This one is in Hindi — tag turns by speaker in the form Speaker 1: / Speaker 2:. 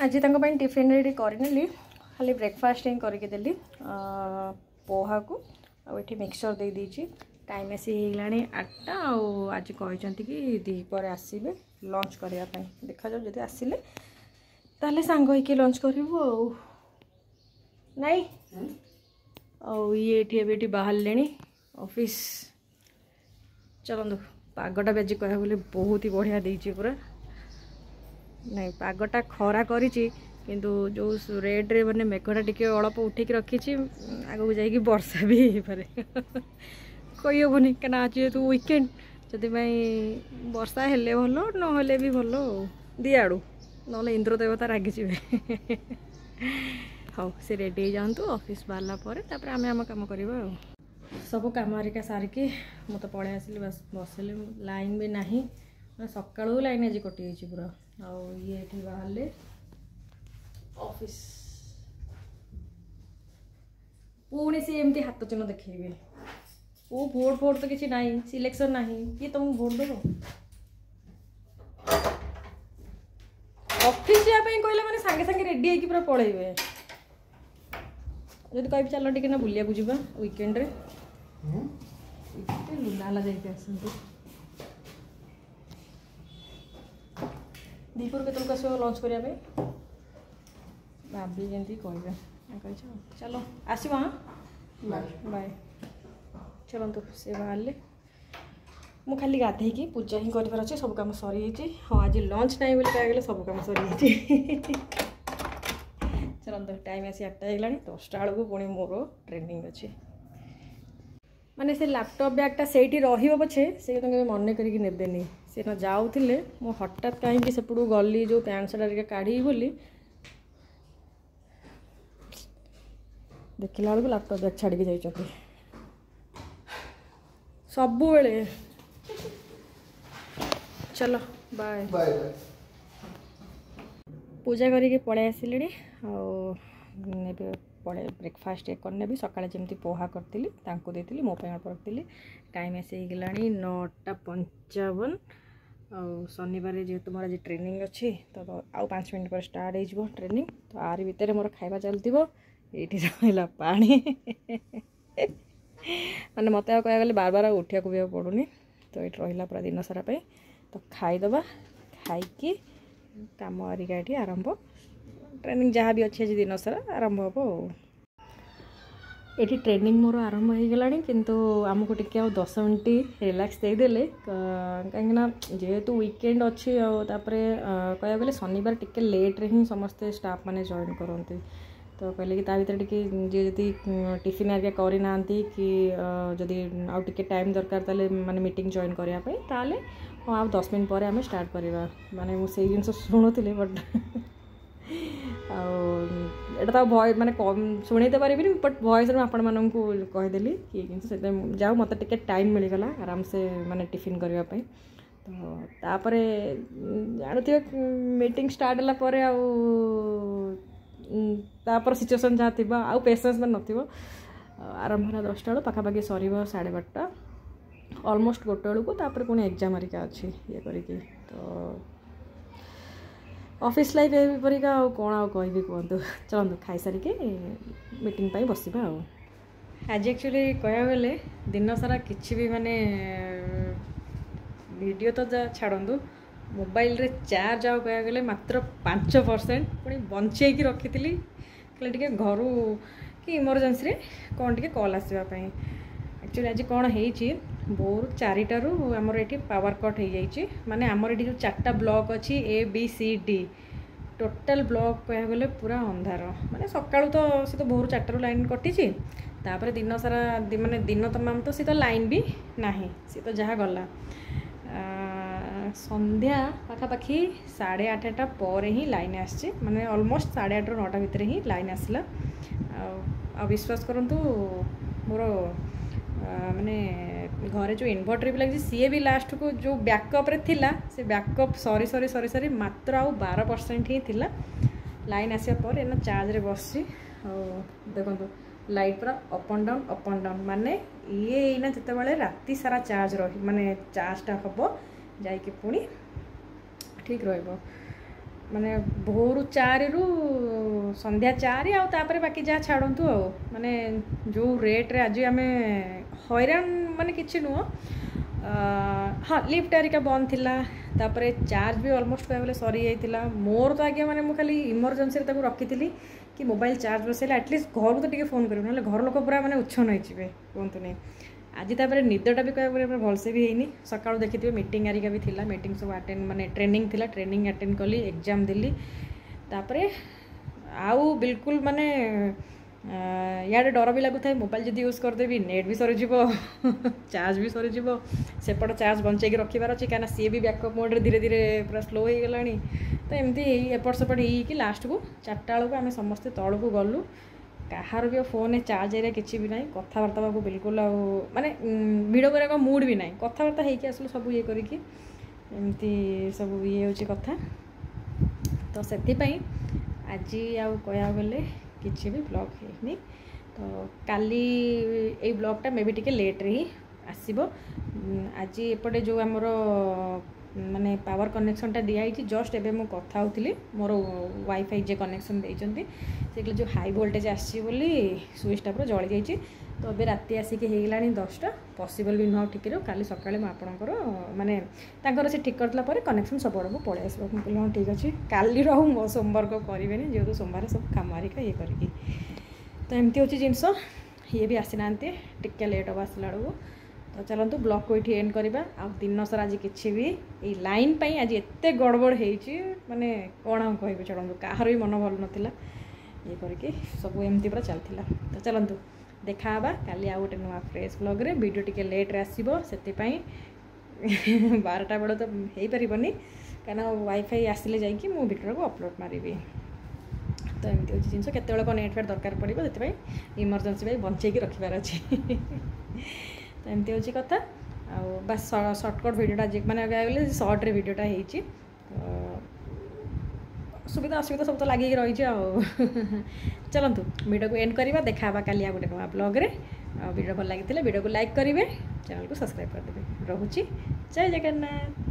Speaker 1: आज टिफिन रेडी करनेली खाली ब्रेकफास्ट ही करके देली पोहा को आठी मिक्सचर दे दीची टाइम आसी होगलानी 8टा आज कहते कि दीपर आसबे लंच करने देखा जाओ जब आसिले ताले सांग होइके लंच करूँ नाई ये बाहर ले ऑफिस चलतु पागटा भी आज कह बोले बहुत ही बढ़िया देती पूरा नहीं पागटा खरा करी किंतु जो रेड रे मैंने मेघटा टिके अल्प उठिक रखी आगू जाकि वर्षा भी हो पारे कही हेनी क्या आज जेहतु वीकेंड से वर्षा हेले भल ना भी भल दी आड़ू ना इंद्र देवता रागिजे हाँ से रेडी हो जातु ऑफिस बाहरला पर आम आम कम करवा सब कम हरिका सारिकी मत पलि आसली बस बसले लाइन भी ना सका लाइन आज कटि पूरा ये बाहर ऑफिस पुणी सी एमती हाथ चिन्ह देखिए वो भोट फोट तो किसी ना सिलेक्शन ना किए तुमको भोट देव ऑफिस जावाई कहले मैंने सांगे सांगे रेडी होगी पूरा पलैबे जब कह चल टे बुलिया जा वीकेंड रे लुनाला जाइए आसतु दीपुर के आस लंच करने भाभी जमी कह चलो आसो हाँ बाय बाय चलतु से बाहर मु खाली गाधे की पूजा ही कर सब कम सरी हाँ आज लंच ना बोली कह सब कम सरी चलतु टाइम आसी 8टा होगलानी 10टा बेलू पुणी मोर ट्रेनिंग अच्छे माने से लैपटॉप बैगटा से पछे से तो मन करें सी न जाऊे मो हठात कहीं सेपटू गली जो पैंट सार्ट काढ़ी बोली देखला बेलू लैपटॉप बैग छाड़ी जाइए सब बेले चलो बाय बाय पूजा करके पड़े आसिले पड़े ब्रेकफास्ट करने भी सकाଳେ जमी पोहा करी देती मो अल्प रखी टाइम आसी होगलानी 9:55 शनिवार जेहेतु मोर आज ट्रेनिंग अच्छी तो आउ 5 मिनट पर स्टार्ट हो ट्रेनिंग तो आरी भितर मोर खाଇବା चलती ये रहा पानी मैंने मत कह गले बार बार उठा भी पड़ूनी तो ये रहा पूरा दिन सारा तो खाईदबा खाई कम हरिका ये आरंभ ट्रेनिंग जहाँ भी अच्छे दिन सारा आरंभ हम ये ट्रेनिंग मोर आरंभ हो गला किंतु आमको टिके 10 मिनट रिलैक्स देदेले कहीं जेहेतु वीकेंड अच्छी कह गले शनिवार टिके लेट्रे ही समस्ते स्टाफ मैंने जॉइन करते तो कहले कि भर जी टिफिन आगे करना कि जदि आउ टिके टाइम दरकार ताले माने मीटिंग जॉइन करने ताले हाँ 10 मिनट पर आम स्टार्ट करवा माने मुझे जिन शुणुली बट आटा तो भॉइस माने कम शुणी तो पारि बट भॉइस आपण मानू कहीदेली कि जाओ मत टिके टाइम मिलगला आराम से माने टिफिन करने तो तापर जानते मीटिंग स्टार्ट है सिचुएसन जहाँ थी आउ पेसेंस में नथिबो आरंभ है 10टा बेलू पाखापाखि सर 12:30 ऑलमोस्ट 1 बेलू को तापर पुणी एग्जाम हरिका अच्छी ये करके तो ऑफिस लाइफ एपरिका कौन आ कहि कहतु चलतु खाई सारिके मीटिंग पाई बसिबा आज एक्चुअली कह गले दिन सारा किछि भी माने वीडियो तो जा छाड़ू मोबाइल रे चार्ज आउ कह गले मात्र 5% पुणी बंचे रखी टे घर कि इमरजेंसी रे कौन टे कॉल आसवाई एक्चुअली आज कौन हो भोर 4टारू आमर ये पावर कट हो जाइए माने आमर ये जो 4टा ब्लॉक अच्छी ABCD टोटाल ब्लॉक कह गले पूरा अंधार माने सकाळू तो सी तो भोर 4टारू लाइन कटी तापर दिन सारा माने दिन तमाम तो सी तो लाइन भी ना सी तो जहाँ गला संध्या पाखापाखि 8:30 पर ही लाइन आसी माने ऑलमोस्ट 8:30 ରୁ 9ଟା भितर ही लाइन आसला आ विश्वास करंतु मोर माने घरे जो इन्वर्टर भी लगी सी भी लास्ट को जो बैकअप रे थिला से बैकअप सरी सरी सरी सरी मात्र आउ 12% ही थिला लाइन आसिया पर एना चार्ज रे बससी देखो लाइट पूरा अप एंड डाउन माने ये एना जते बेले राती सारा चार्ज रही माने चार्जटा हम जाइए पुणी ठीक रहिबो माने भोर 4 रु संध्या 4 आउ तापर बाकी जहाँ छाड़तु आ माने जो रेट रे आज आम हैरान माने किसी नुह हाँ लिफ्ट आरिका बंद थिला तापर चार्ज भी ऑलमोस्ट कहले सरी जाइतिला मोर तो आगे माने मु खाली इमरजेंसी ताको रखी कि मोबाइल चार्ज बसैले एटलिस्ट घर को तो टिके फोन करूँ ना घर लोक पूरा माने उच्छन होइचिबे कहतु नहीं आज तापर निदटा भी कह भलसे भी हैनी सका देखिए मीटिंग आरिका भी थिला मीटिंग सब अटेंड माने ट्रेनिंग थिला ट्रेनिंग अटेंड कली एग्जाम देली तापर आउ बिल्कुल माने याडे डर भी लगुता है मोबाइल जब यूज करदेवी नेट भी सरीज चार्ज भी सरीज सेपट चार्ज बंचे रखार अच्छे कहीं सी भी बैकअप मोड्रे धीरे धीरे पूरा स्लो हो गला तो एमती एपट सेपट हो लास्ट को 4टा बेलू आम समस्ते तौल को गलु कहार भी फोन चार्ज एरिया किसी भी ना कथबार्ता को बिल्कुल माने भिडियो करने मूड भी ना कथबार्ता होगी आसलु सब ये करके एमती सब ये हूँ कथा तो से आज आउ कह गले किसी भी ब्लॉग है तो काली ये ब्लॉगटा मे भी टिके लेट रे ही आसब आज एपटे जो आमर माने पावर कनेक्शन टा दिखाई जस्ट एबे मु कथा होती मोर वाईफाई जे कनेक्शन देइचंती से जो हाई वोल्टेज आसी बोली स्विचटा पूरा जली जाइए तो अबे राति आसिक हो 10टा पॉसिबल भी नुह ठीक काली सकाळे मु आपणकर माने तांकर से ठीक करला पर कनेक्शन सब आड़ को पड़े आसो मुझे हाँ ठीक अच्छे काली रहू मो सोमवार को करें जेहतु सोमवार सब कम हरिका ये करके तो एमती होची जिनस ये भी आसी ना टिके लेट हम आसला बेलू तो चलतु ब्लॉग को ये एंड करवा आ दिन सारा आज किसी भी ये लाइन पाई आज एत गड़बड़ होती माने कौन आ कह चलतु कहार भी मन भल नाला ये करके सब एमती पूरा चलता तो चलतु देखा काली आ गोटे नुआ फ्रेश ब्लॉग रे वीडियो टिके लेट रे आसीबो सेति पई 12टा बेल तो हो पारबनी कहीं वाईफाई आसिले जाकि मु वीडियो को अपलोड मारि तो एमती हो जिन केत नेट फेट दरकार पड़ो से इमरजेंसी भाई बंचे रखार अच्छे तो एमती हो कथा आ बस सर्टकट वीडियोटा मैंने गले सर्ट्रे वीडियोटा हो सुविधा असुविधा सब तो लगे रही चलतु वीडियो को एंड करवा देखा काली आ गोटे नुआ ब्लॉग रे वीडियो भल लगी वीडियो को लाइक करेंगे चैनल को सब्सक्राइब करदे रोची जय जगन्नाथ।